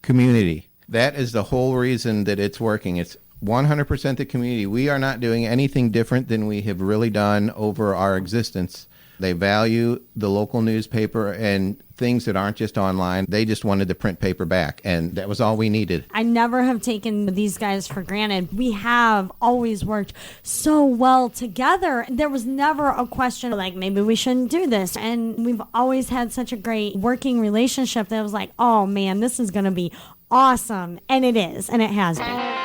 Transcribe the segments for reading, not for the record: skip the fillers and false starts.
Community. That is the whole reason that it's working. It's 100% the community. We are not doing anything different than we have really done over our existence. They value the local newspaper and things that aren't just online. They just wanted the print paper back, and that was all we needed. I never have taken these guys for granted. We have always worked so well together. There was never a question like, maybe we shouldn't do this. And we've always had such a great working relationship that was like, oh man, this is going to be awesome. And it is, and it has been.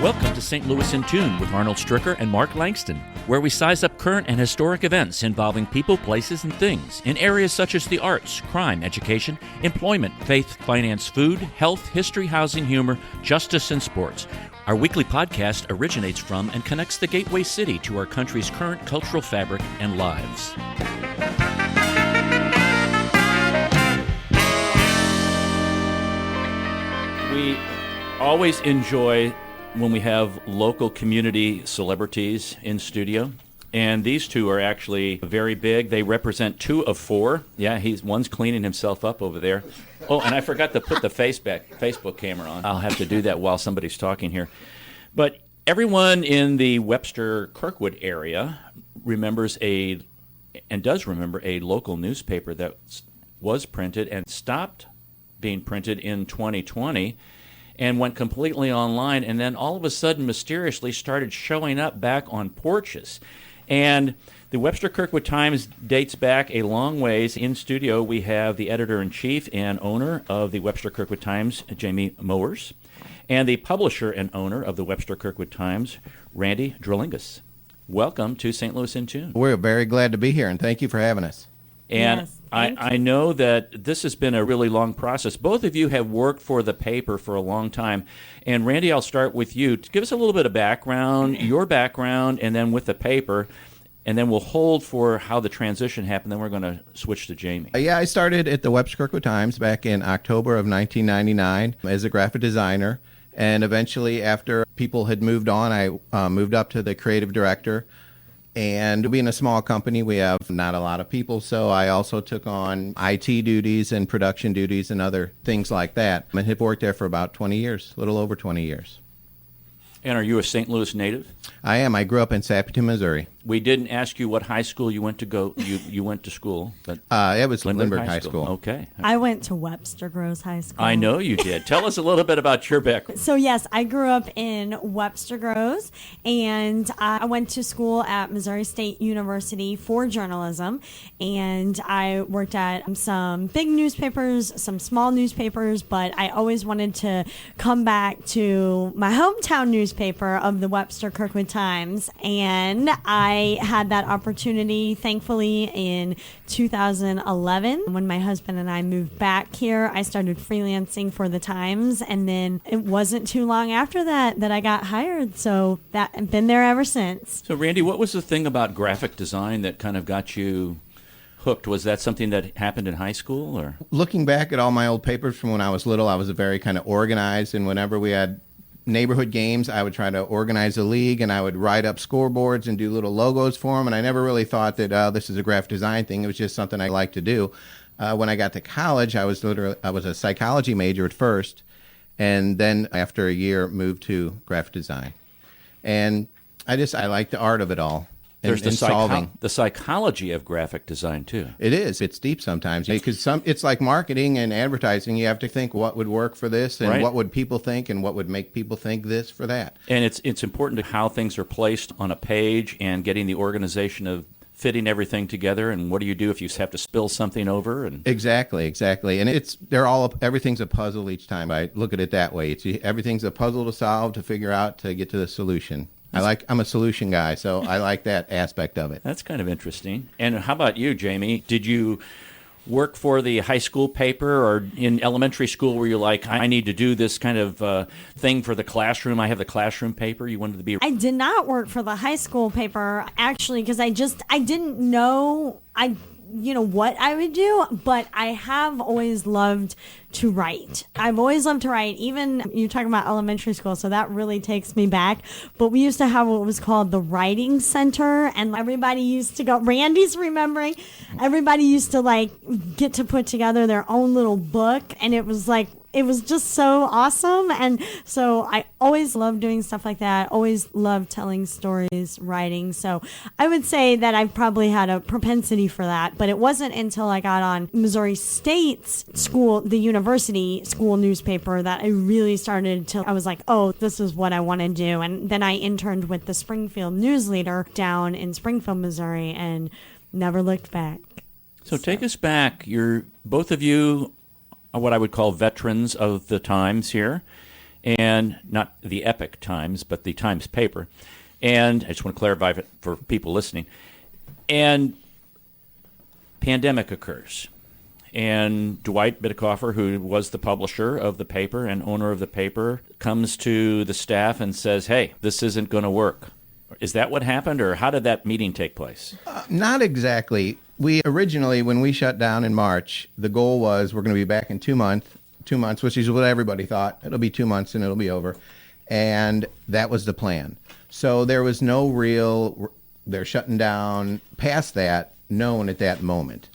Welcome to St. Louis in Tune with Arnold Stricker and Mark Langston, where we size up current and historic events involving people, places, and things in areas such as the arts, crime, education, employment, faith, finance, food, health, history, housing, humor, justice, and sports. Our weekly podcast originates from and connects the gateway city to our country's current cultural fabric and lives. We always enjoy when we have local community celebrities in studio. And these two are actually very big. They represent 2 of 4. Yeah, one's cleaning himself up over there. Oh, and I forgot to put the Facebook camera on. I'll have to do that while somebody's talking here. But everyone in the Webster-Kirkwood area does remember a local newspaper that was printed and stopped being printed in 2020. And went completely online, and then all of a sudden, mysteriously started showing up back on porches. And the Webster-Kirkwood Times dates back a long ways. In studio, we have the editor-in-chief and owner of the Webster-Kirkwood Times, Jamie Mowers, and the publisher and owner of the Webster-Kirkwood Times, Randy Drolingus. Welcome to St. Louis in Tune. We're very glad to be here, and thank you for having us. And yes, I know that this has been a really long process. Both of you have worked for the paper for a long time. And Randy, I'll start with you. Give us a little bit of background, your background, and then with the paper. And then we'll hold for how the transition happened. Then we're going to switch to Jamie. Yeah, I started at the Webster-Kirkwood Times back in October of 1999 as a graphic designer. And eventually, after people had moved on, I moved up to the creative director. And being a small company, we have not a lot of people, so I also took on IT duties and production duties and other things like that. And have worked there for about 20 years, a little over 20 years. And are you a St. Louis native? I am. I grew up in Sappington, Missouri. We didn't ask you what high school you went to you went to school. But it was Lindbergh High School. Okay. I went to Webster-Groves High School. I know you did. Tell us a little bit about your background. So yes, I grew up in Webster-Groves, and I went to school at Missouri State University for journalism, and I worked at some big newspapers, some small newspapers, but I always wanted to come back to my hometown newspaper of the Webster-Kirkwood Times, and I had that opportunity, thankfully, in 2011. When my husband and I moved back here, I started freelancing for the Times, and then it wasn't too long after that I got hired, so I've been there ever since. So, Randy, what was the thing about graphic design that kind of got you hooked? Was that something that happened in high school? Or looking back at all my old papers from when I was little, I was very kind of organized, and whenever we had neighborhood games, I would try to organize a league, and I would write up scoreboards and do little logos for them, and I never really thought that this is a graphic design thing. It was just something I liked to do. When I got to college, I was a psychology major at first, and then after a year moved to graphic design. And I like the art of it all. There's the psychology of graphic design, too. It is. It's deep sometimes. Because it's like marketing and advertising. You have to think what would work for this, and right. What would people think, and what would make people think this for that. And it's important to how things are placed on a page and getting the organization of fitting everything together. And what do you do if you have to spill something over? And Exactly. And everything's a puzzle each time. I look at it that way. Everything's a puzzle to solve, to figure out, to get to the solution. I'm a solution guy, so I like that aspect of it. That's kind of interesting. And how about you, Jamie? Did you work for the high school paper, or in elementary school were you like, I need to do this kind of thing for the classroom? I have the classroom paper. You wanted to be... I did not work for the high school paper, actually, because I didn't know... I what I would do, but I have always loved to write. I've always loved to write. Even you're talking about elementary school, so that really takes me back. But we used to have what was called the writing center, and everybody used to go. Randy's remembering. Everybody used to get to put together their own little book, and it was just so awesome. And so I always loved doing stuff like that. Always loved telling stories, writing. So I would say that I probably had a propensity for that. But it wasn't until I got on Missouri State's school, the university school newspaper, that I really started to, I was like, oh, this is what I want to do. And then I interned with the Springfield News Leader down in Springfield, Missouri, and never looked back. So take us back. You're both of you are what I would call veterans of the Times here, and not the Epic Times, but the Times paper. And I just want to clarify it for people listening. And pandemic occurs. And Dwight Biddekoffer, who was the publisher of the paper and owner of the paper, comes to the staff and says, hey, this isn't going to work. Is that what happened, or how did that meeting take place? Not exactly. We originally, when we shut down in March, the goal was we're going to be back in 2 months, which is what everybody thought. It'll be 2 months and it'll be over. And that was the plan. So there was no real, they're shutting down past that, known at that moment.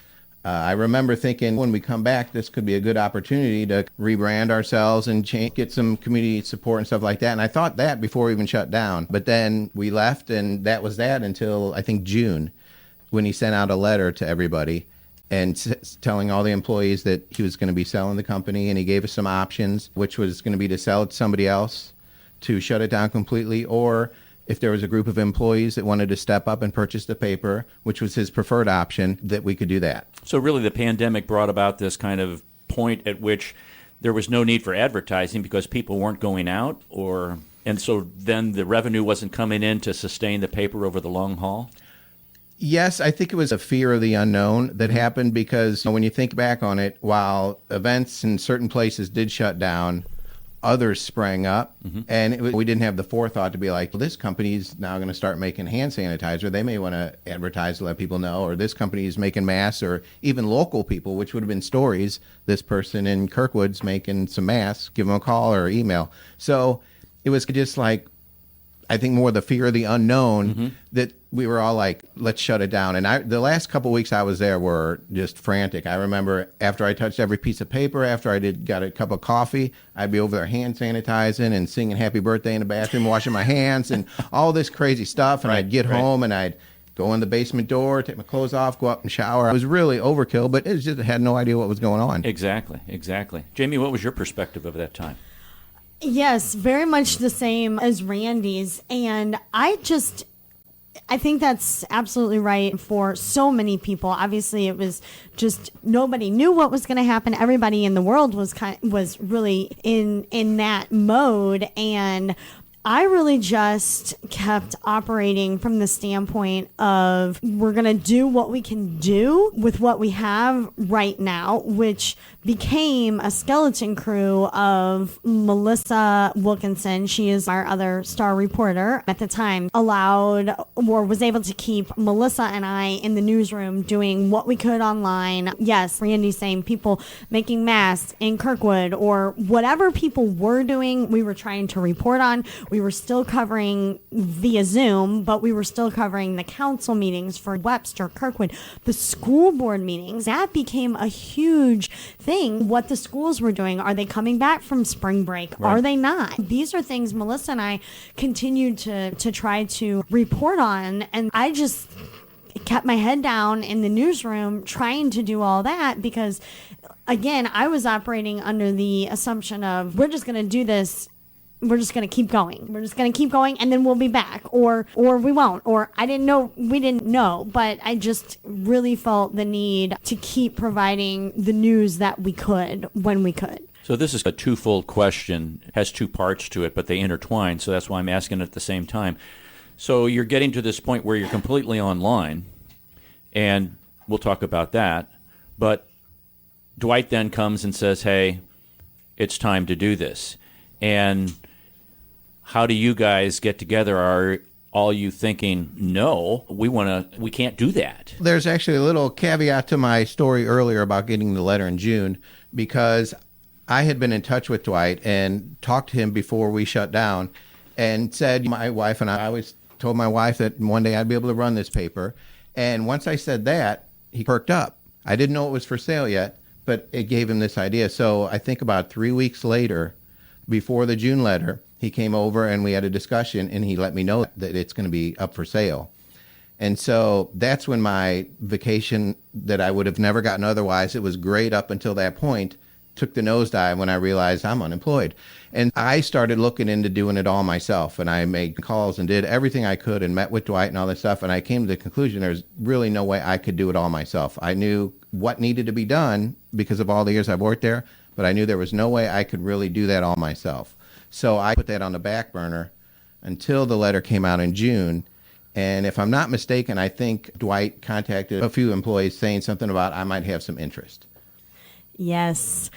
I remember thinking when we come back, this could be a good opportunity to rebrand ourselves and get some community support and stuff like that. And I thought that before we even shut down. But then we left, and that was that until, I think, June, when he sent out a letter to everybody and telling all the employees that he was going to be selling the company. And he gave us some options, which was going to be to sell it to somebody else, to shut it down completely, or if there was a group of employees that wanted to step up and purchase the paper, which was his preferred option, that we could do that. So really the pandemic brought about this kind of point at which there was no need for advertising because people weren't going out, and so then the revenue wasn't coming in to sustain the paper over the long haul? Yes, I think it was a fear of the unknown that happened because when you think back on it, while events in certain places did shut down, others sprang up, and we didn't have the forethought to be like, well, this company's now going to start making hand sanitizer. They may want to advertise to let people know, or this company is making masks, or even local people, which would have been stories. This person in Kirkwood's making some masks, give them a call or email. So it was just like, I think more the fear of the unknown that we were all like, let's shut it down. And the last couple of weeks I was there were just frantic. I remember after I touched every piece of paper, after I got a cup of coffee, I'd be over there hand sanitizing and singing happy birthday in the bathroom, washing my hands and all this crazy stuff. And I'd get home and I'd go in the basement door, take my clothes off, go up and shower. It was really overkill, but I had no idea what was going on. Exactly. Jamie, what was your perspective of that time? Yes, very much the same as Randy's. And I think that's absolutely right for so many people. Obviously, it was just nobody knew what was going to happen. Everybody in the world was really in that mode, and I really just kept operating from the standpoint of we're going to do what we can do with what we have right now, which became a skeleton crew of Melissa Wilkinson. She is our other star reporter at the time, was able to keep Melissa and I in the newsroom doing what we could online. Yes, Randy's saying people making masks in Kirkwood or whatever people were doing, we were trying to report on. We were still covering via Zoom, but we were still covering the council meetings for Webster-Kirkwood, the school board meetings. That became a huge thing. What the schools were doing. Are they coming back from spring break? Right. Are they not? These are things Melissa and I continued to try to report on, and I just kept my head down in the newsroom trying to do all that because, again, I was operating under the assumption of we're just going to do this. We're just going to keep going. We're just going to keep going, and then we'll be back, or we won't, or we didn't know, but I just really felt the need to keep providing the news that we could when we could. So this is a twofold question, has two parts to it, but they intertwine, so that's why I'm asking it at the same time. So you're getting to this point where you're completely online, and we'll talk about that, but Dwight then comes and says, hey, it's time to do this. And how do you guys get together? Are all you thinking, no, we can't do that? There's actually a little caveat to my story earlier about getting the letter in June, because I had been in touch with Dwight and talked to him before we shut down and said, my wife and I always told my wife that one day I'd be able to run this paper. And once I said that, he perked up. I didn't know it was for sale yet, but it gave him this idea. So I think about 3 weeks later, before the June letter, he came over and we had a discussion, and he let me know that it's going to be up for sale. And so that's when my vacation that I would have never gotten otherwise, it was great up until that point, took the nosedive when I realized I'm unemployed. And I started looking into doing it all myself. And I made calls and did everything I could and met with Dwight and all this stuff. And I came to the conclusion there's really no way I could do it all myself. I knew what needed to be done because of all the years I've worked there, but I knew there was no way I could really do that all myself. So I put that on the back burner until the letter came out in June. And if I'm not mistaken, I think Dwight contacted a few employees saying something about I might have some interest. Yes.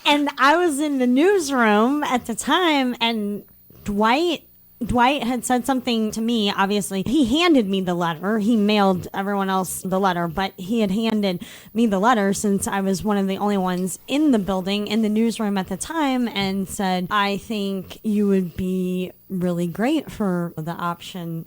And I was in the newsroom at the time, and Dwight had said something to me. Obviously, he handed me the letter. He mailed everyone else the letter, but he had handed me the letter since I was one of the only ones in the building, in the newsroom at the time, and said, I think you would be really great for the option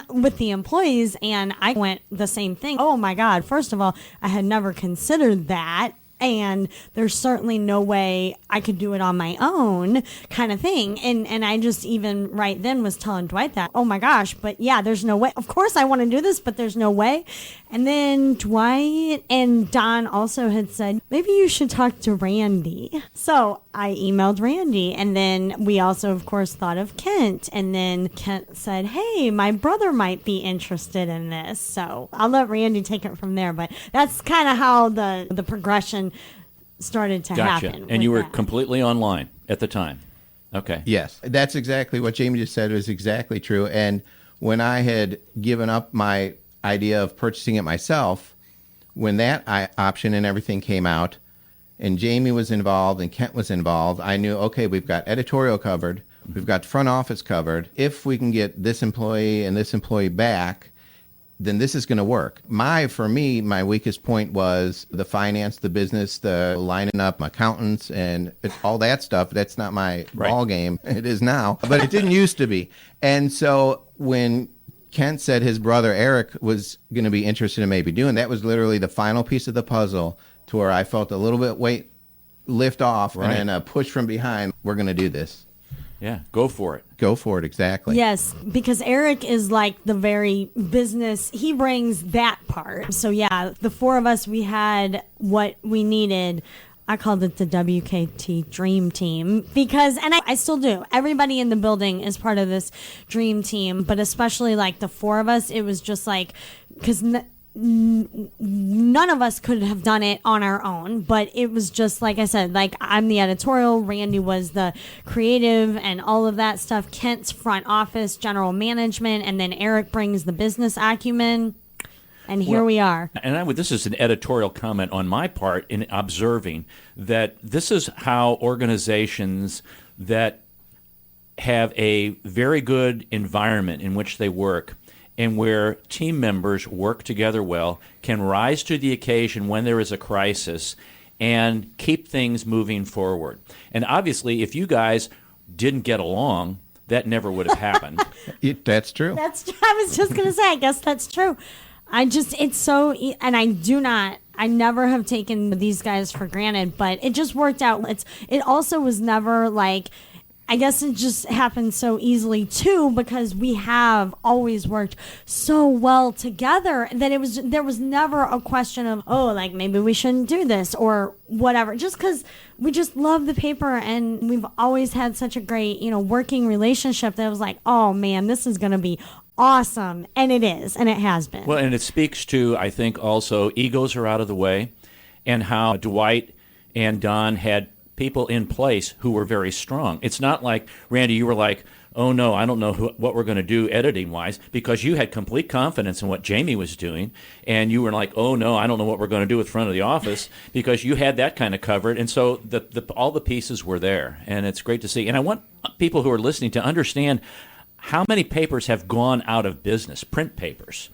with the employees. And I went the same thing. Oh my God. First of all, I had never considered that. And there's certainly no way I could do it on my own, kind of thing. And I just even right then was telling Dwight that, oh my gosh, but yeah, there's no way. Of course I want to do this, but there's no way. And then Dwight and Don also had said, maybe you should talk to Randy. So I emailed Randy, and then we also, of course, thought of Kent. And then Kent said, hey, my brother might be interested in this. So I'll let Randy take it from there. But that's kind of how the progression started to happen. And you were completely online at the time. Okay. Yes, that's exactly what Jamie just said was exactly true. And when I had given up my idea of purchasing it myself, when that option and everything came out and Jamie was involved and Kent was involved, I knew, okay, we've got editorial covered, we've got front office covered. If we can get this employee and this employee back, then this is going to work. For me, my weakest point was the finance, the business, the lining up accountants and all that stuff. That's not my ball game. It is now, but it didn't used to be. And so when Kent said his brother Eric was going to be interested in maybe doing that, was literally the final piece of the puzzle to where I felt a little bit weight lift off and then a push from behind. We're going to do this. Yeah, go for it. Go for it, exactly. Yes, because Eric is like the very business. He brings that part. So yeah, the four of us, we had what we needed. I called it the WKT Dream Team because, and I still do. Everybody in the building is part of this dream team, but especially like the four of us, it was just like, because none of us could have done it on our own, but it was just like I said, like I'm the editorial, Randy was the creative and all of that stuff, Kent's front office, general management, and then Eric brings the business acumen. And here we are. And this is an editorial comment on my part in observing that this is how organizations that have a very good environment in which they work and where team members work together well can rise to the occasion when there is a crisis and keep things moving forward. And obviously, if you guys didn't get along, that never would have happened. That's true. I was just going to say, I guess that's true. It's so, and I never have taken these guys for granted, but it just worked out. It also was never like, I guess it just happened so easily too, because we have always worked so well together that there was never a question of, oh, like maybe we shouldn't do this or whatever, just because we just love the paper and we've always had such a great, working relationship that was like, oh man, this is going to be awesome. And it is, and it has been. Well, and it speaks to, I think, also egos are out of the way and how Dwight and Don had people in place who were very strong. It's not like, Randy, you were like, oh no, I don't know what we're going to do editing-wise, because you had complete confidence in what Jamie was doing, and you were like, oh no, I don't know what we're going to do with front of the office, because you had that kind of covered, and so all the pieces were there, and it's great to see. And I want people who are listening to understand how many papers have gone out of business, print papers?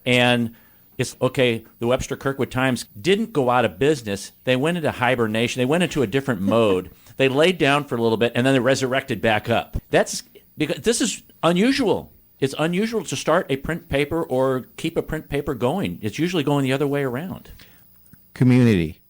And it's okay, the Webster-Kirkwood Times didn't go out of business. They went into hibernation. They went into a different mode. They laid down for a little bit, and then they resurrected back up. That's because this is unusual. It's unusual to start a print paper or keep a print paper going. It's usually going the other way around. Community.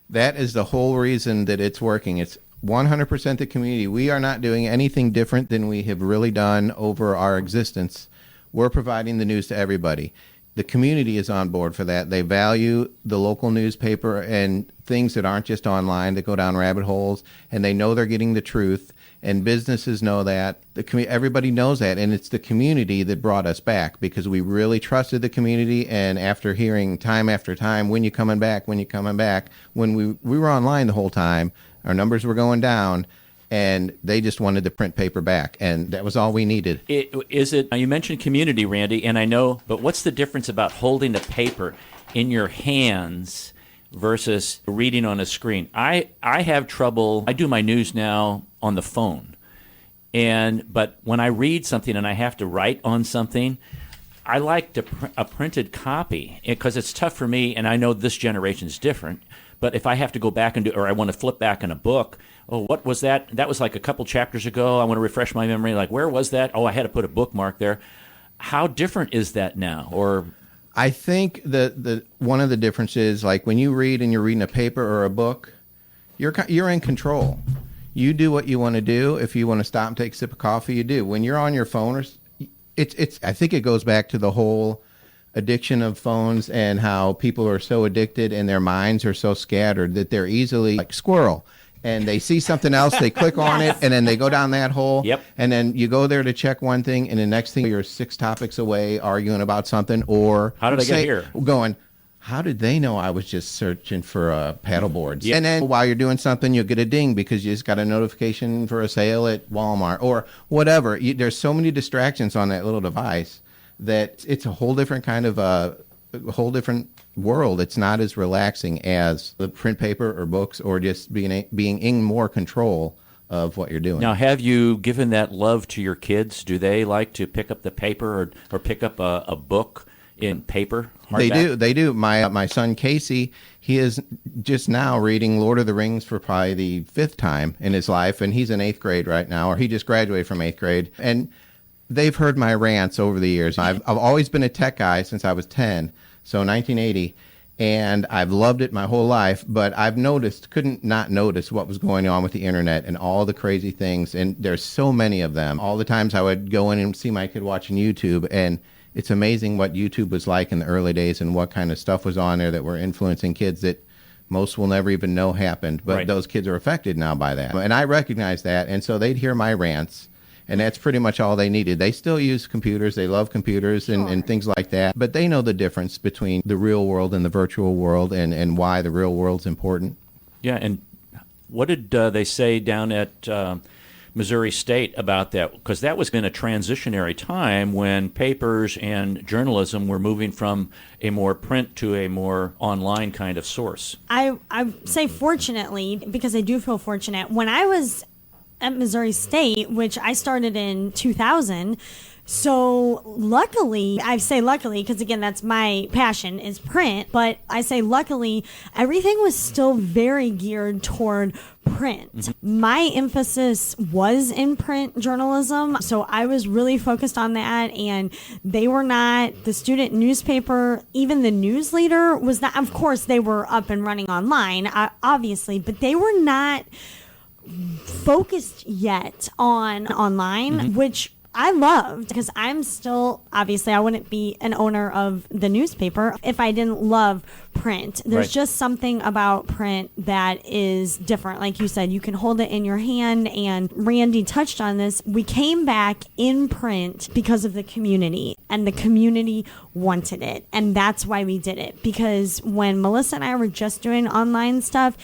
That is the whole reason that it's working. It's 100% the community. We are not doing anything different than we have really done over our existence. We're providing the news to everybody. The community is on board for that. They value the local newspaper and things that aren't just online that go down rabbit holes, and they know they're getting the truth, and businesses know that. Everybody knows that, and it's the community that brought us back because we really trusted the community, and after hearing time after time, when you coming back, when we were online the whole time, our numbers were going down, and they just wanted the print paper back, and that was all we needed. You mentioned community, Randy, and I know, but what's the difference about holding the paper in your hands versus reading on a screen? I have trouble. I do my news now on the phone, but when I read something and I have to write on something, I like a printed copy because it's tough for me, and I know this generation is different. But if I have to go back or I want to flip back in a book, what was that? That was like a couple chapters ago. I want to refresh my memory. Like, where was that? I had to put a bookmark there. How different is that now? Or I think the one of the differences, like when you read and you're reading a paper or a book, you're in control. You do what you want to do. If you want to stop and take a sip of coffee, you do. When you're on your phone, it's. I think it goes back to the whole addiction of phones and how people are so addicted and their minds are so scattered that they're easily like squirrel, and they see something else, they click on it, and then they go down that hole. Yep. And then you go there to check one thing, and the next thing you're 6 topics away arguing about something, or how did I get here? Going, how did they know I was just searching for paddle boards? Yep. And then while you're doing something, you'll get a ding because you just got a notification for a sale at Walmart or whatever. There's so many distractions on that little device that it's a whole different kind of a whole different world. It's not as relaxing as the print paper or books or just being in more control of what you're doing. Now, have you given that love to your kids? Do they like to pick up the paper or pick up a book in paper? Hardback? They do. My son Casey, he is just now reading Lord of the Rings for probably the 5th time in his life, and he's in 8th grade right now, or he just graduated from 8th grade. And they've heard my rants over the years. I've always been a tech guy since I was 10, so 1980, and I've loved it my whole life, but I've couldn't not notice what was going on with the internet and all the crazy things, and there's so many of them. All the times I would go in and see my kid watching YouTube, and it's amazing what YouTube was like in the early days and what kind of stuff was on there that were influencing kids that most will never even know happened, but right. Those kids are affected now by that. And I recognize that, and so they'd hear my rants, and that's pretty much all they needed. They still use computers. They love computers and things like that. But they know the difference between the real world and the virtual world and why the real world's important. Yeah, and what did they say down at Missouri State about that? Because that was in a transitionary time when papers and journalism were moving from a more print to a more online kind of source. I say fortunately, because I do feel fortunate. When I was at Missouri State, which I started in 2000. So luckily, I say luckily because again, that's my passion is print, but I say luckily, everything was still very geared toward print. Mm-hmm. My emphasis was in print journalism, so I was really focused on that, and they were not, the student newspaper, even the news leader was not, of course they were up and running online, obviously, but they were not focused yet on online, mm-hmm. which I loved because I'm still, obviously I wouldn't be an owner of the newspaper if I didn't love print. There's right. just something about print that is different. Like you said, you can hold it in your hand, and Randy touched on this. We came back in print because of the community, and the community wanted it, and that's why we did it. Because when Melissa and I were just doing online stuff,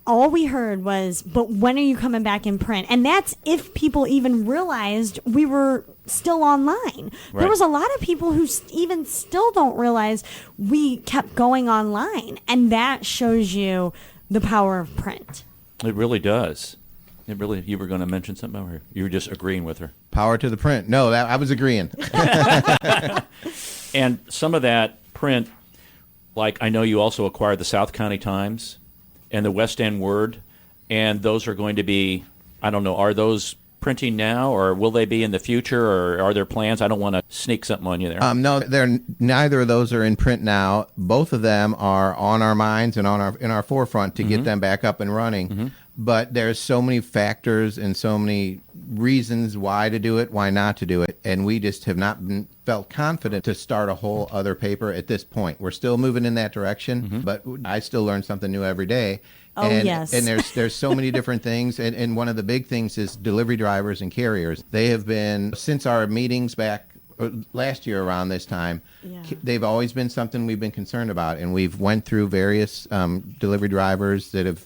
all we heard was, but when are you coming back in print? And that's if people even realized we were still online. Right. There was a lot of people who even still don't realize we kept going online. And that shows you the power of print. It really does. Really, you were going to mention something, or you were just agreeing with her? Power to the print. No, I was agreeing. And some of that print, like I know you also acquired the South County Times and the West End Word, and those are going to be, I don't know, are those printing now, or will they be in the future, or are there plans? I don't want to sneak something on you there. No, neither of those are in print now. Both of them are on our minds and in our forefront to get them back up and running. But there's so many factors and so many reasons why to do it, why not to do it, and we just have not felt confident to start a whole other paper at this point. We're still moving in that direction, but I still learn something new every day. Oh, yes. And there's so many different things, and one of the big things is delivery drivers and carriers. They have been, since our meetings back last year around this time, they've always been something we've been concerned about, and we've went through various delivery drivers that have.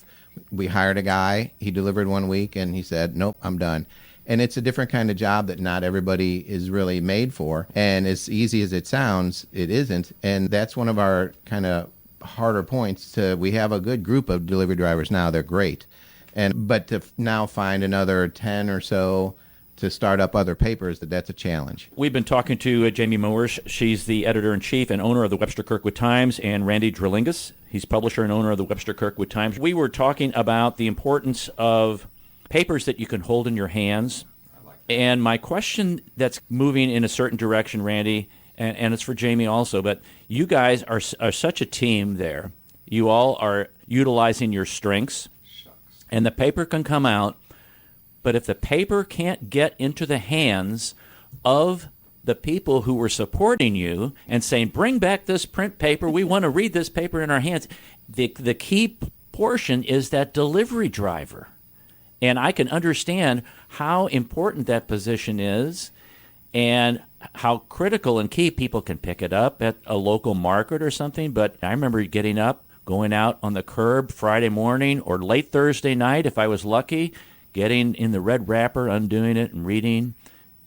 We hired a guy, he delivered 1 week, and he said, nope, I'm done. And it's a different kind of job that not everybody is really made for. And as easy as it sounds, it isn't. And that's one of our kind of harder points. We have a good group of delivery drivers now. They're great. But to now find another 10 or so to start up other papers, that's a challenge. We've been talking to Jamie Mowers. She's the editor-in-chief and owner of the Webster-Kirkwood Times, and Randy Drillingus. He's publisher and owner of the Webster-Kirkwood Times. We were talking about the importance of papers that you can hold in your hands. And my question that's moving in a certain direction, Randy, and it's for Jamie also, but you guys are such a team there. You all are utilizing your strengths, and the paper can come out. But if the paper can't get into the hands of the people who were supporting you and saying, bring back this print paper, we want to read this paper in our hands, the key portion is that delivery driver. And I can understand how important that position is and how critical and key. People can pick it up at a local market or something, but I remember getting up, going out on the curb Friday morning or late Thursday night if I was lucky, getting in the red wrapper, undoing it, and reading.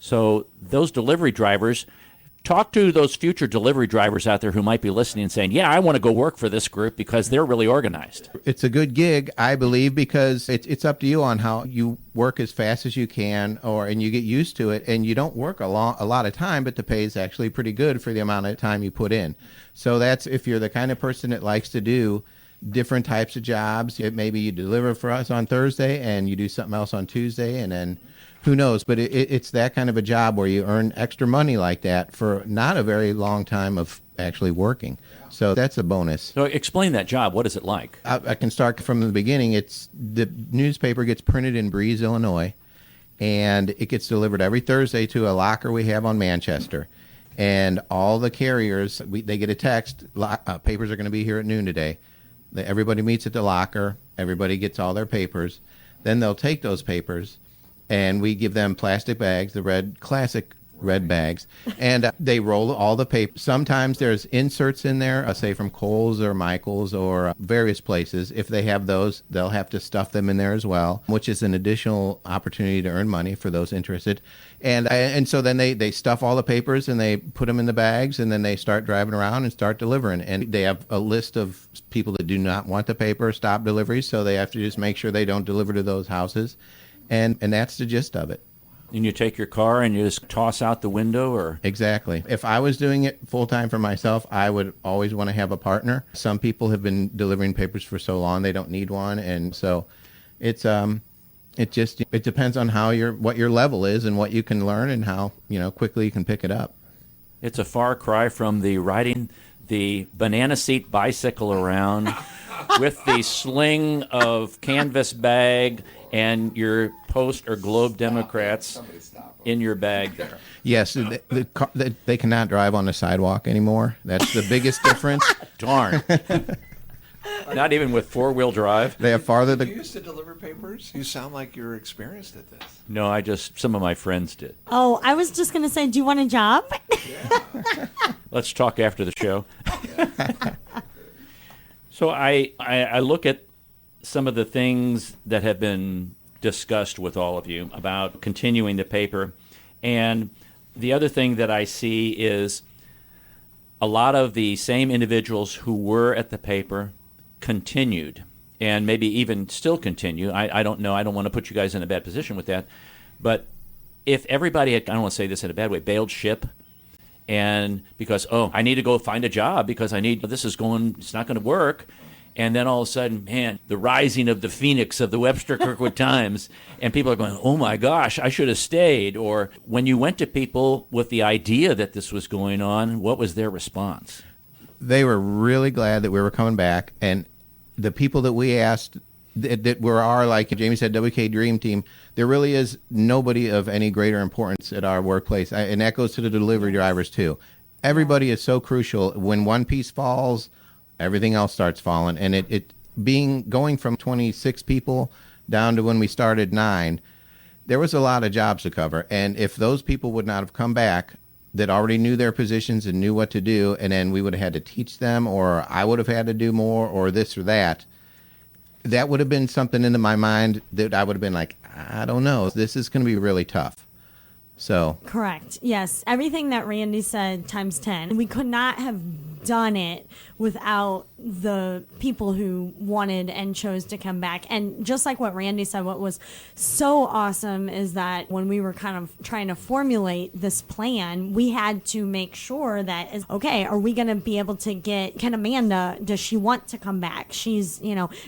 So those delivery drivers, talk to those future delivery drivers out there who might be listening and saying, yeah, I want to go work for this group because they're really organized. It's a good gig, I believe, because it's up to you on how you work as fast as you can, and you get used to it, and you don't work a lot of time, but the pay is actually pretty good for the amount of time you put in. So that's if you're the kind of person that likes to do different types of jobs. Maybe you deliver for us on Thursday and you do something else on Tuesday, and then who knows? But it's that kind of a job where you earn extra money like that for not a very long time of actually working. So that's a bonus. So explain that job. What is it like? I can start from the beginning. It's the newspaper gets printed in Breeze, Illinois, and it gets delivered every Thursday to a locker we have on Manchester. And all the carriers, they get a text, papers are going to be here at noon today. Everybody meets at the locker. Everybody gets all their papers. Then they'll take those papers, and we give them plastic bags, the classic red bags, and they roll all the paper. Sometimes there's inserts in there, say from Kohl's or Michael's or various places. If they have those, they'll have to stuff them in there as well, which is an additional opportunity to earn money for those interested. And so then they stuff all the papers and they put them in the bags, and then they start driving around and start delivering. And they have a list of people that do not want the paper, stop deliveries, so they have to just make sure they don't deliver to those houses. And that's the gist of it. And you take your car and you just toss out the window, or? Exactly. If I was doing it full-time for myself, I would always want to have a partner. Some people have been delivering papers for so long they don't need one, and so it depends on what your level is and what you can learn and how quickly you can pick it up. It's a far cry from the riding the banana seat bicycle around with the sling of canvas bag and your Post or Globe Democrats in your bag there. Yes, they cannot drive on the sidewalk anymore. That's the biggest difference. Darn. Not even with four-wheel drive. They have farther to... You used to deliver papers? You sound like you're experienced at this. No, some of my friends did. Oh, I was just going to say, do you want a job? Yeah. Let's talk after the show. So I look at some of the things that have been discussed with all of you about continuing the paper. And the other thing that I see is a lot of the same individuals who were at the paper continued and maybe even still continue. I don't know. I don't want to put you guys in a bad position with that. But if everybody had, I don't want to say this in a bad way, bailed ship, and because, I need to go find a job because it's not going to work. And then all of a sudden, man, the rising of the phoenix of the Webster-Kirkwood Times, and people are going, oh my gosh, I should have stayed. Or when you went to people with the idea that this was going on, what was their response? They were really glad that we were coming back, and the people that we asked that were our, like Jamie said, WK Dream Team, there really is nobody of any greater importance at our workplace, and that goes to the delivery drivers too. Everybody is so crucial. When one piece falls, everything else starts falling, and going from 26 people down to when we started 9, there was a lot of jobs to cover, and if those people would not have come back that already knew their positions and knew what to do, and then we would have had to teach them, or I would have had to do more, or this or that, that would have been something into my mind that I would have been like, I don't know, this is going to be really tough. So correct. Yes. Everything that Randy said times 10. We could not have done it without the people who wanted and chose to come back. And just like what Randy said, what was so awesome is that when we were kind of trying to formulate this plan, we had to make sure that, okay, are we going to be able to can Amanda, does she want to come back? She's,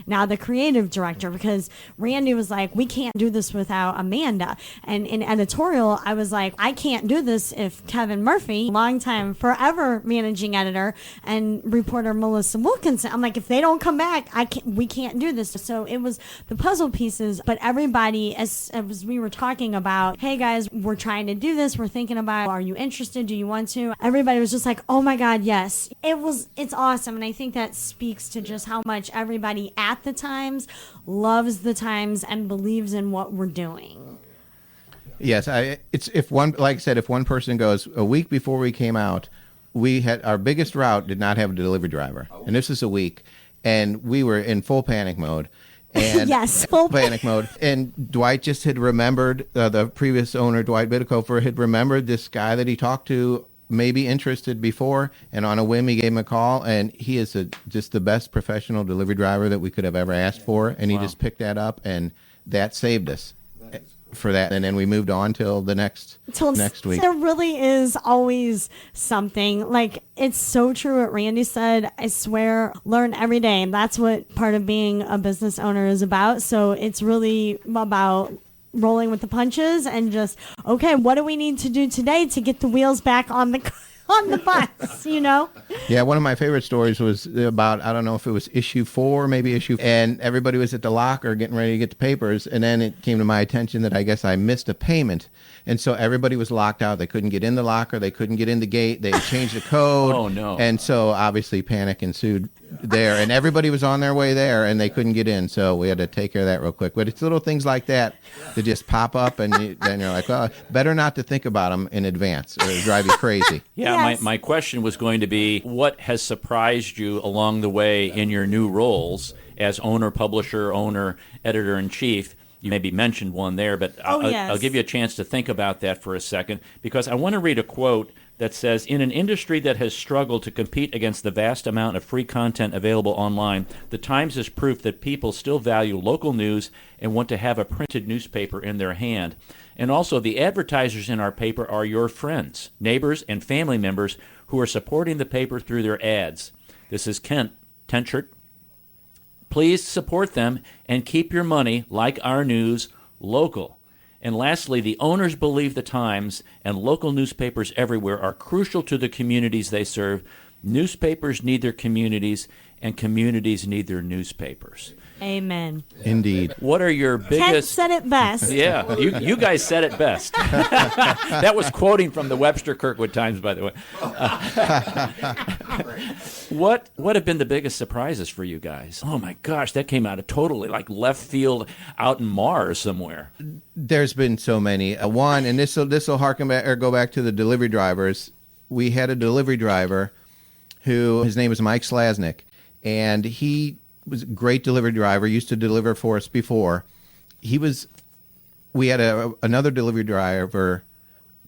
now the creative director, because Randy was like, we can't do this without Amanda. And in editorial, I was like, I can't do this if Kevin Murphy, longtime, forever managing editor, and reporter Melissa Wilkinson, I'm like, if they don't come back, we can't do this. So it was the puzzle pieces, but everybody, as we were talking about, hey guys, we're trying to do this, we're thinking about, are you interested, do you want to? Everybody was just like, oh my God, yes. It's awesome, and I think that speaks to just how much everybody at the Times loves the Times and believes in what we're doing. Yes, if one person goes, a week before we came out, we had our biggest route did not have a delivery driver, and this is a week, and we were in full panic mode. And yes, full panic mode. And Dwight just had remembered, the previous owner, Dwight Bittacofer, had remembered this guy that he talked to, maybe interested before, and on a whim he gave him a call, and he is just the best professional delivery driver that we could have ever asked for, and he just picked that up, and that saved us for that. And then we moved on till next week. There really is always something. Like, it's so true what Randy said. I swear, learn every day, and that's what part of being a business owner is about. So it's really about rolling with the punches and just, okay, what do we need to do today to get the wheels back on the bus, Yeah, one of my favorite stories was about, I don't know if it was issue 4, maybe issue, and everybody was at the locker getting ready to get the papers, and then it came to my attention that I guess I missed a payment, and so everybody was locked out. They couldn't get in the locker, they couldn't get in the gate, they changed the code. Oh no. And so obviously panic ensued there, and everybody was on their way there, and they couldn't get in, so we had to take care of that real quick. But it's little things like that that just pop up, and then you're like, well, better not to think about them in advance, or it'll drive you crazy. Yeah, Yes. my question was going to be, what has surprised you along the way in your new roles as owner, publisher, owner, editor-in-chief? You maybe mentioned one there, but I'll give you a chance to think about that for a second, because I want to read a quote that says, in an industry that has struggled to compete against the vast amount of free content available online, the Times is proof that people still value local news and want to have a printed newspaper in their hand. And also, the advertisers in our paper are your friends, neighbors, and family members who are supporting the paper through their ads. This is Kent Tenchert. Please support them and keep your money, like our news, local. And lastly, the owners believe the Times and local newspapers everywhere are crucial to the communities they serve. Newspapers need their communities, and communities need their newspapers. Amen. Indeed. What are your Kent biggest... said it best. Yeah, you guys said it best. That was quoting from the Webster-Kirkwood Times, by the way. What have been the biggest surprises for you guys? Oh my gosh, that came out of totally like left field out in Mars somewhere. There's been so many. One, and this will harken back or go back to the delivery drivers. We had a delivery driver who, his name was Mike Slasnick, and he was a great delivery driver, used to deliver for us before. We had another delivery driver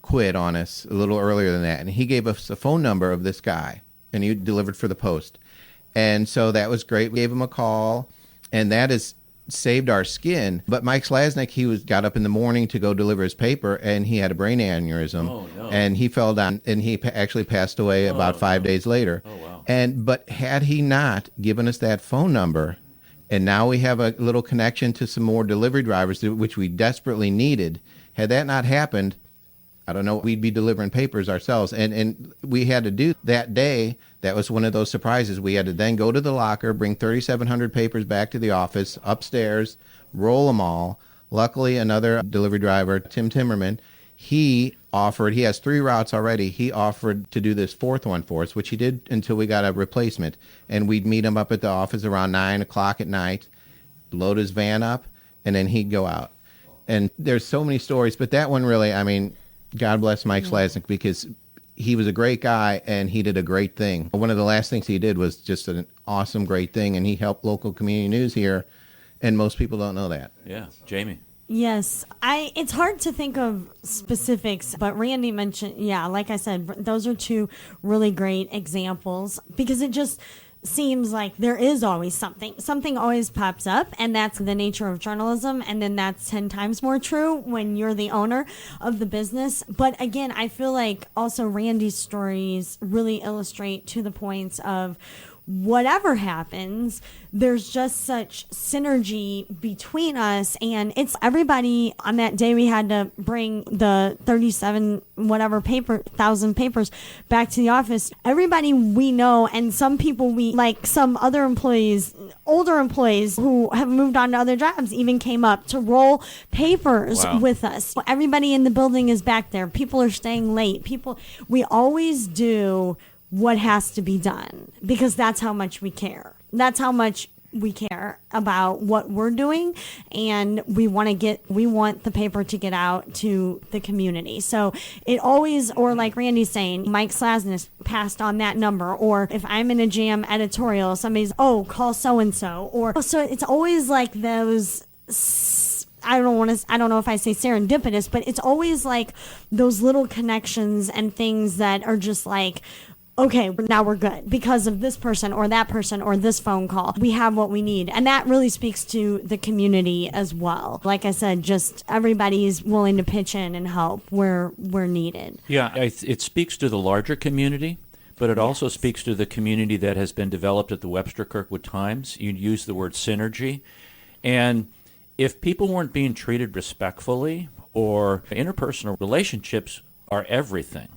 quit on us a little earlier than that, and he gave us the phone number of this guy, and he delivered for the Post. And so that was great. We gave him a call, and that has saved our skin. But Mike Slasnick, got up in the morning to go deliver his paper, and he had a brain aneurysm. Oh, no. And he fell down, and he actually passed away about 5 days later. Oh, wow. But had he not given us that phone number, and now we have a little connection to some more delivery drivers, which we desperately needed. Had that not happened, I don't know, we'd be delivering papers ourselves. And we had to do that day. That was one of those surprises. We had to then go to the locker, bring 3,700 papers back to the office, upstairs, roll them all. Luckily, another delivery driver, Tim Timmerman, he has 3 routes already. He offered to do this 4th one for us, which he did until we got a replacement. And we'd meet him up at the office around 9 o'clock at night, load his van up, and then he'd go out. And there's so many stories, but that one really, I mean, God bless Mike Slasnick, because he was a great guy and he did a great thing. One of the last things he did was just an awesome, great thing, and he helped local community news here, and most people don't know that. Yeah, Jamie. Yes, it's hard to think of specifics, but Randy mentioned, like I said, those are 2 really great examples, because it just seems like there is always something always pops up, and that's the nature of journalism. And then that's 10 times more true when you're the owner of the business. But again, I feel like also Randy's stories really illustrate to the points of whatever happens, there's just such synergy between us. And it's everybody. On that day, we had to bring the 37,000 papers back to the office. Everybody we know, and some people some other employees, older employees who have moved on to other jobs, even came up to roll papers with us. Everybody in the building is back there. People are staying late. We always do what has to be done, because that's how much we care. That's how much we care about what we're doing, and we want the paper to get out to the community. So it always, or like Randy's saying, Mike Slasnick passed on that number, or if I'm in a jam editorial, somebody's, call so-and-so, or so it's always like those, I don't know if I say serendipitous, but it's always like those little connections and things that are just like, okay, now we're good because of this person or that person or this phone call. We have what we need. And that really speaks to the community as well. Like I said, just everybody's willing to pitch in and help where needed. Yeah, it speaks to the larger community, but it also speaks to the community that has been developed at the Webster-Kirkwood Times. You use the word synergy. And if people weren't being treated respectfully, or interpersonal relationships are everything.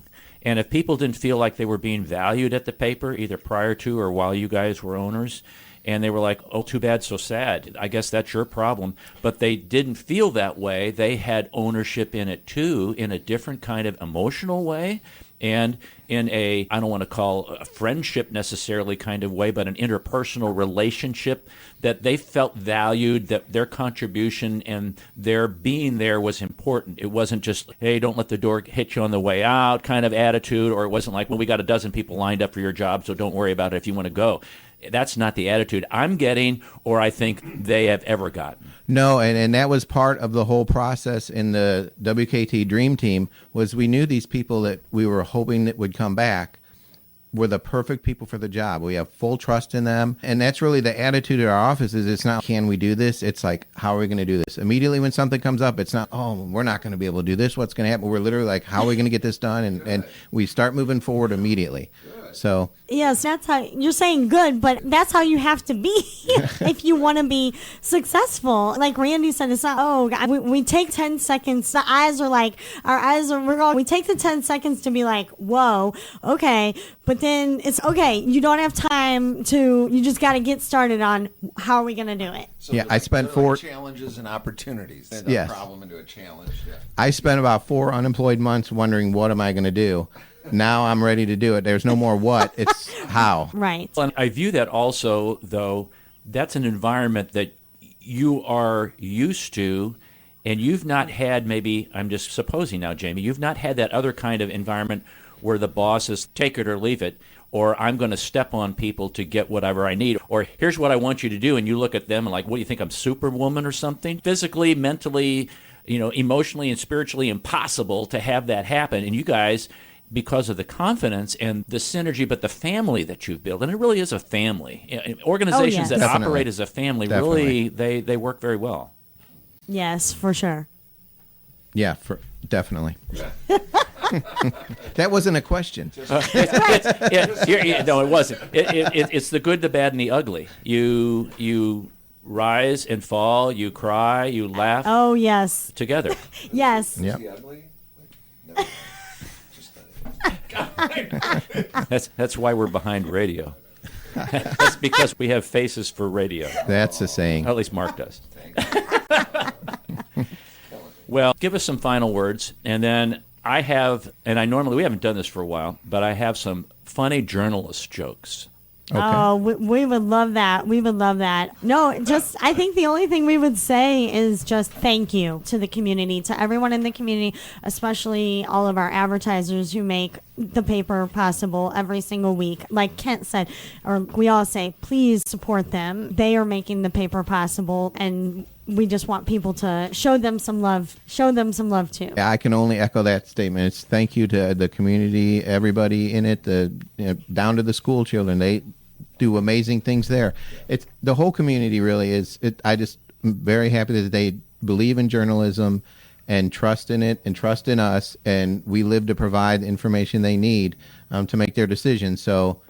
And if people didn't feel like they were being valued at the paper, either prior to or while you guys were owners, and they were like, oh, too bad, so sad, I guess that's your problem, but they didn't feel that way, they had ownership in it too, in a different kind of emotional way, and in a, I don't want to call a friendship necessarily kind of way, but an interpersonal relationship, that they felt valued, that their contribution and their being there was important. It wasn't just, hey, don't let the door hit you on the way out kind of attitude, or it wasn't like, well, we got a dozen people lined up for your job, so don't worry about it if you want to go. That's not the attitude I'm getting, or I think they have ever gotten. No, and that was part of the whole process in the WKT Dream Team, was we knew these people that we were hoping that would come back were the perfect people for the job. We have full trust in them. And that's really the attitude at our office. Is it's not, can we do this? It's like, how are we going to do this? Immediately when something comes up, it's not, oh, we're not going to be able to do this. What's going to happen? We're literally like, how are we going to get this done? And we start moving forward immediately. So yes, that's how you're saying good, but that's how you have to be if you want to be successful. Like Randy said, it's not, we take 10 seconds. We take the 10 seconds to be like, whoa, okay. But then it's okay. You don't have time you just got to get started on how are we going to do it. So I spent 4 challenges and opportunities. Yes. A problem into a challenge. Yeah. I spent about 4 unemployed months wondering, what am I going to do? Now I'm ready to do it. There's no more what, it's how. Right. And I view that also, though, that's an environment that you are used to, and you've not had, maybe, I'm just supposing now, Jamie, you've not had that other kind of environment where the boss is take it or leave it, or I'm going to step on people to get whatever I need, or here's what I want you to do, and you look at them and like, what do you think, I'm Superwoman or something? Physically, mentally, emotionally and spiritually impossible to have that happen. And you guys, because of the confidence and the synergy, but the family that you've built. And it really is a family. Organizations that Definitely. operate as a family, Definitely. really, they work very well. Yes, for sure. Yeah, definitely. That wasn't a question. No, it wasn't. It's the good, the bad, and the ugly. You rise and fall, you cry, you laugh Oh, yes. together. Yes. Yep. Is he ugly? No. Just That's why we're behind radio. That's because we have faces for radio. That's the saying. At least Mark does. Well, give us some final words, and then we haven't done this for a while, but I have some funny journalist jokes. Okay. Oh, we would love that. We would love that. No, I think the only thing we would say is just thank you to the community, to everyone in the community, especially all of our advertisers who make the paper possible every single week. Like Kent said, or we all say, please support them. They are making the paper possible, and we just want people to show them some love too. I can only echo that statement. It's thank you to the community, everybody in it, down to the school children. They do amazing things there. It's the whole community really is. I just am very happy that they believe in journalism and trust in it and trust in us, and we live to provide the information they need to make their decisions. So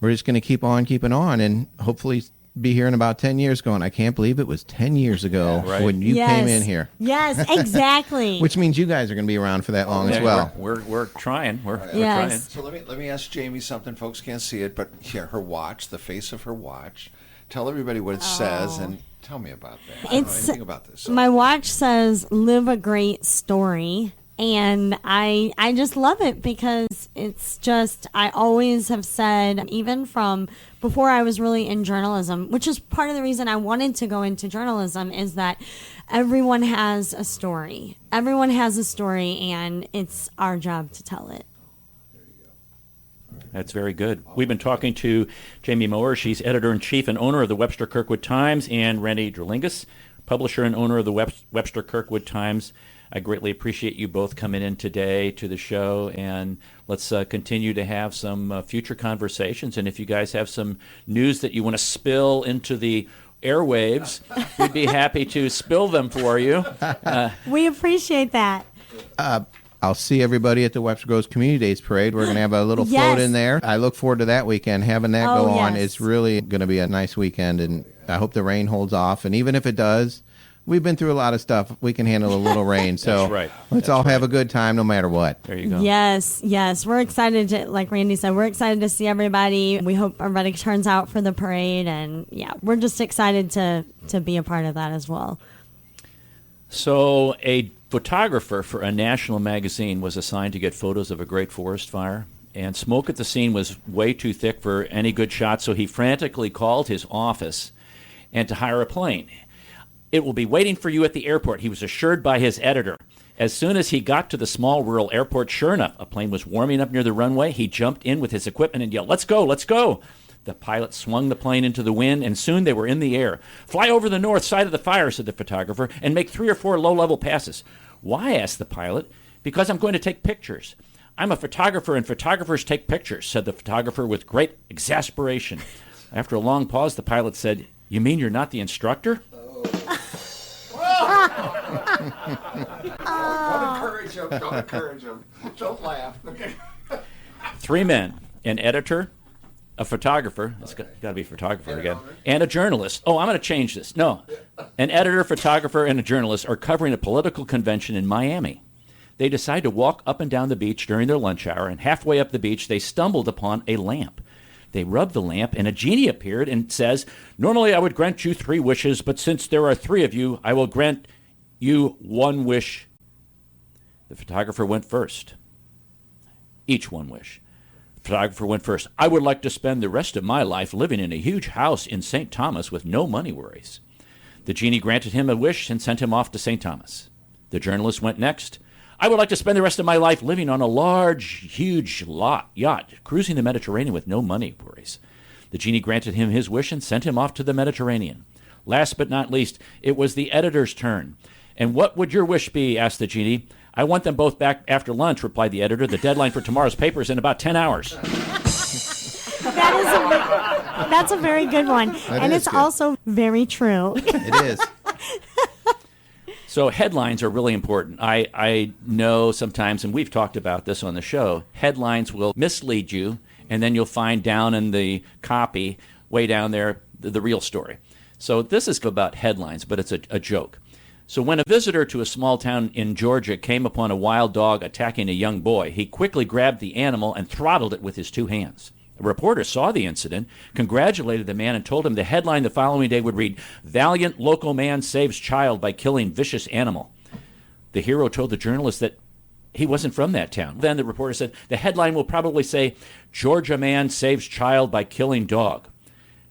we're just going to keep on keeping on, and hopefully be here in about 10 years going, I can't believe it was 10 years ago when you came in here. Yes, exactly. Which means you guys are going to be around for that long as well. We're trying. We're Yes. trying. So let me ask Jamie something. Folks can't see it, but here, her watch, the face of her watch. Tell everybody what it says, and tell me about that. I don't know anything about this. So. My watch says "Live a Great Story," and I just love it because it's just, I always have said, even from before I was really in journalism, which is part of the reason I wanted to go into journalism, is that everyone has a story. Everyone has a story, and it's our job to tell it. That's very good. We've been talking to Jamie Mower. She's editor-in-chief and owner of the Webster-Kirkwood Times, and Randy Drlingus, publisher and owner of the Webster-Kirkwood Times. I greatly appreciate you both coming in today to the show, and let's continue to have some future conversations. And if you guys have some news that you want to spill into the airwaves, we'd be happy to spill them for you. We appreciate that. I'll see everybody at the Webster Groves Community Days Parade. We're going to have a little Yes. float in there. I look forward to that weekend, having that go on. Yes. It's really going to be a nice weekend, and I hope the rain holds off. And even if it does, we've been through a lot of stuff. We can handle a little rain. So That's right. let's all have a good time no matter what. There you go. Yes. We're excited to, like Randy said, we're excited to see everybody. We hope everybody turns out for the parade, and we're just excited to be a part of that as well. So a photographer for a national magazine was assigned to get photos of a great forest fire, and smoke at the scene was way too thick for any good shot, so he frantically called his office and to hire a plane. It will be waiting for you at the airport, he was assured by his editor. As soon as he got to the small rural airport, sure enough, a plane was warming up near the runway. He jumped in with his equipment and yelled, "Let's go, let's go!" The pilot swung the plane into the wind, and soon they were in the air. "Fly over the north side of the fire," said the photographer, "and make 3 or 4 low-level passes." "Why?" asked the pilot. "Because I'm going to take pictures." "I'm a photographer, and photographers take pictures," said the photographer with great exasperation. After a long pause, the pilot said, "You mean you're not the instructor?" Don't encourage him. Don't encourage him. Don't laugh. Okay. 3 men, an editor, a photographer, it's got to be a photographer again, and a journalist. Oh, I'm going to change this. No, an editor, photographer, and a journalist are covering a political convention in Miami. They decide to walk up and down the beach during their lunch hour, and halfway up the beach, they stumbled upon a lamp. They rubbed the lamp, and a genie appeared and says, "Normally I would grant you 3 wishes, but since there are 3 of you, I will grant you 1 wish." The photographer went first. Each 1 wish. The photographer went first. "I would like to spend the rest of my life living in a huge house in St. Thomas with no money worries." The genie granted him a wish and sent him off to St. Thomas. The journalist went next. "I would like to spend the rest of my life living on a large, huge yacht, cruising the Mediterranean with no money worries." The genie granted him his wish and sent him off to the Mediterranean. Last but not least, it was the editor's turn. "And what would your wish be?" asked the genie. I want them both back after lunch, replied the editor. The deadline for tomorrow's paper is in about 10 hours. That's a very good one. And it's also very true. It is. So headlines are really important. I know sometimes, and we've talked about this on the show, headlines will mislead you, and then you'll find down in the copy, way down there, the real story. So this is about headlines, but it's a joke. So when a visitor to a small town in Georgia came upon a wild dog attacking a young boy, he quickly grabbed the animal and throttled it with his 2 hands. A reporter saw the incident, congratulated the man, and told him the headline the following day would read, "Valiant local man saves child by killing vicious animal." The hero told the journalist that he wasn't from that town. Then the reporter said, the headline will probably say, "Georgia man saves child by killing dog."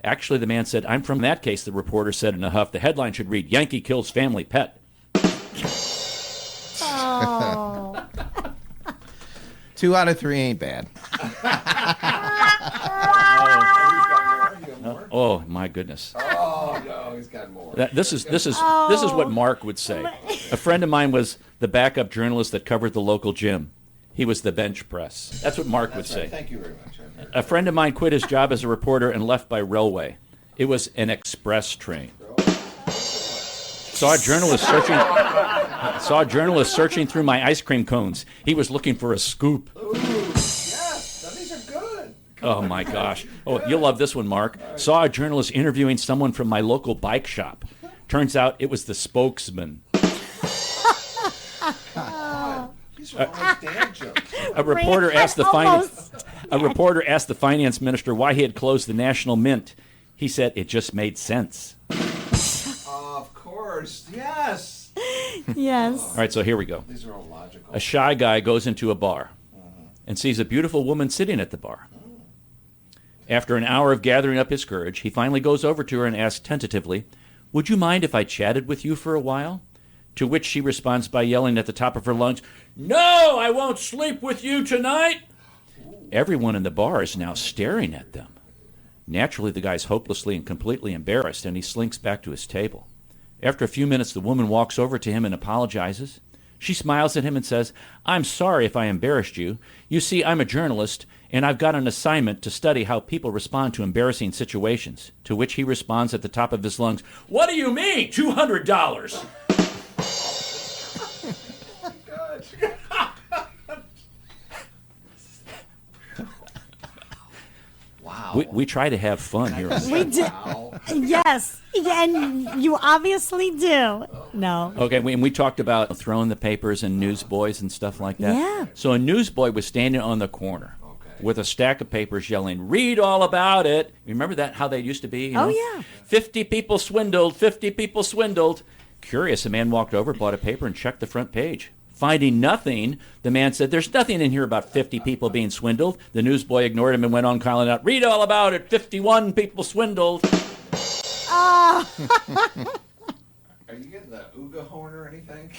Actually, the man said, "I'm from that case," the reporter said in a huff. The headline should read, "Yankee kills family pet." Oh. 2 out of 3 ain't bad. Oh my goodness! Oh no, he's got more. This is what Mark would say. A friend of mine was the backup journalist that covered the local gym. He was the bench press. That's what Mark would say. Thank you very much. A friend of mine quit his job as a reporter and left by railway. It was an express train. Saw a journalist searching through my ice cream cones. He was looking for a scoop. Ooh, yes, these are good. Oh my gosh. Oh, you'll love this one, Mark. Saw a journalist interviewing someone from my local bike shop. Turns out it was the spokesman. These are almost dad jokes. A reporter asked the finance minister why he had closed the National Mint. He said it just made sense. Of course, yes. Yes. All right, so here we go. These are all logical. A shy guy goes into a bar and sees a beautiful woman sitting at the bar. After an hour of gathering up his courage, he finally goes over to her and asks tentatively, "Would you mind if I chatted with you for a while?" To which she responds by yelling at the top of her lungs, "No, I won't sleep with you tonight!" Everyone in the bar is now staring at them. Naturally, the guy's hopelessly and completely embarrassed, and he slinks back to his table. After a few minutes, the woman walks over to him and apologizes. She smiles at him and says, "I'm sorry if I embarrassed you. You see, I'm a journalist, and I've got an assignment to study how people respond to embarrassing situations." To which he responds at the top of his lungs, "What do you mean, $200? Wow. We try to have fun here. We do. Yes. And you obviously do. No. Okay, we talked about throwing the papers and newsboys and stuff like that. Yeah. So a newsboy was standing on the corner with a stack of papers yelling, "Read all about it." Remember that, how they used to be? You know? Yeah. 50 people swindled, 50 people swindled. Curious, a man walked over, bought a paper, and checked the front page. Finding nothing, the man said, "There's nothing in here about 50 people being swindled." The newsboy ignored him and went on calling out, "Read all about it, 51 people swindled." Oh. Are you getting the Ooga horn or anything?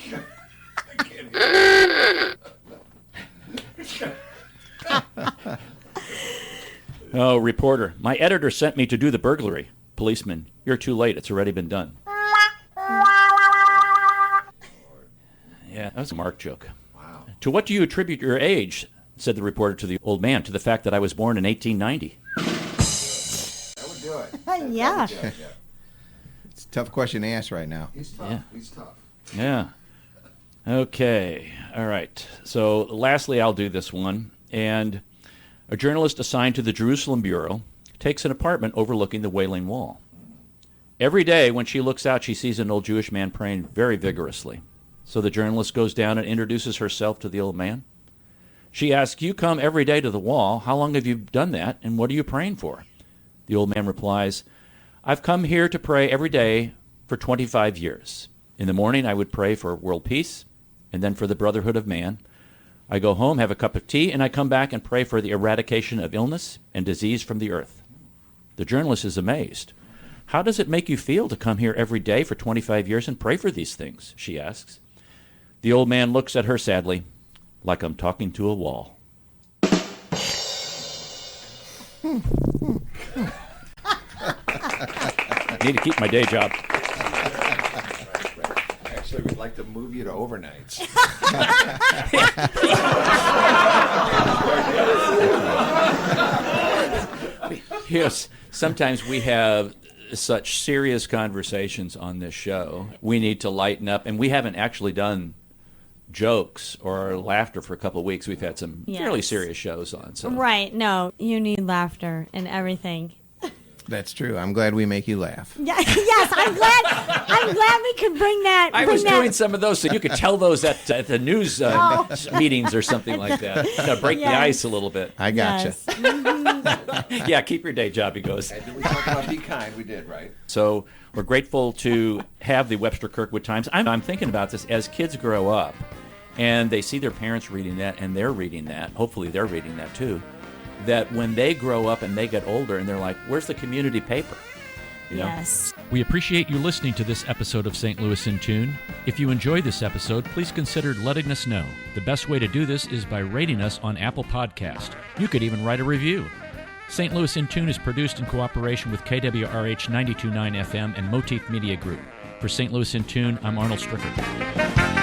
Oh, reporter, "My editor sent me to do the burglary." Policeman, "You're too late. It's already been done." Yeah, that was a Mark joke. Wow. "To what do you attribute your age?" said the reporter to the old man. "To the fact that I was born in 1890. That would do it. Yeah. It's a tough question to ask right now. He's tough. Yeah. He's tough. Yeah. Okay. All right. So lastly, I'll do this one. And a journalist assigned to the Jerusalem Bureau takes an apartment overlooking the Wailing Wall. Every day when she looks out, she sees an old Jewish man praying very vigorously. So the journalist goes down and introduces herself to the old man. She asks, "You come every day to the wall. How long have you done that, and what are you praying for?" The old man replies, "I've come here to pray every day for 25 years. In the morning, I would pray for world peace, and then for the brotherhood of man. I go home, have a cup of tea, and I come back and pray for the eradication of illness and disease from the earth." The journalist is amazed. "How does it make you feel to come here every day for 25 years and pray for these things?" she asks. The old man looks at her sadly, "Like I'm talking to a wall." Need to keep my day job. Actually, we'd like to move you to overnights. Yes, sometimes we have such serious conversations on this show. We need to lighten up, and we haven't actually done jokes or laughter for a couple of weeks. We've had some fairly serious shows on. So. Right. No, you need laughter and everything. That's true. I'm glad we make you laugh. Yeah, yes, I'm glad we could bring that. I was doing some of those so you could tell those at the news meetings or something like that. To break the ice a little bit. I gotcha. Yes. Yeah, keep your day job, he goes. And did we talk about be kind? We did, right? So we're grateful to have the Webster-Kirkwood Times. I'm thinking about this as kids grow up and they see their parents reading that and they're reading that. Hopefully they're reading that too. That when they grow up and they get older and they're like, where's the community paper? You know? Yes. We appreciate you listening to this episode of St. Louis in Tune. If you enjoyed this episode, please consider letting us know. The best way to do this is by rating us on Apple Podcast. You could even write a review. St. Louis in Tune is produced in cooperation with KWRH 92.9 FM and Motif Media Group. For St. Louis in Tune, I'm Arnold Stricker.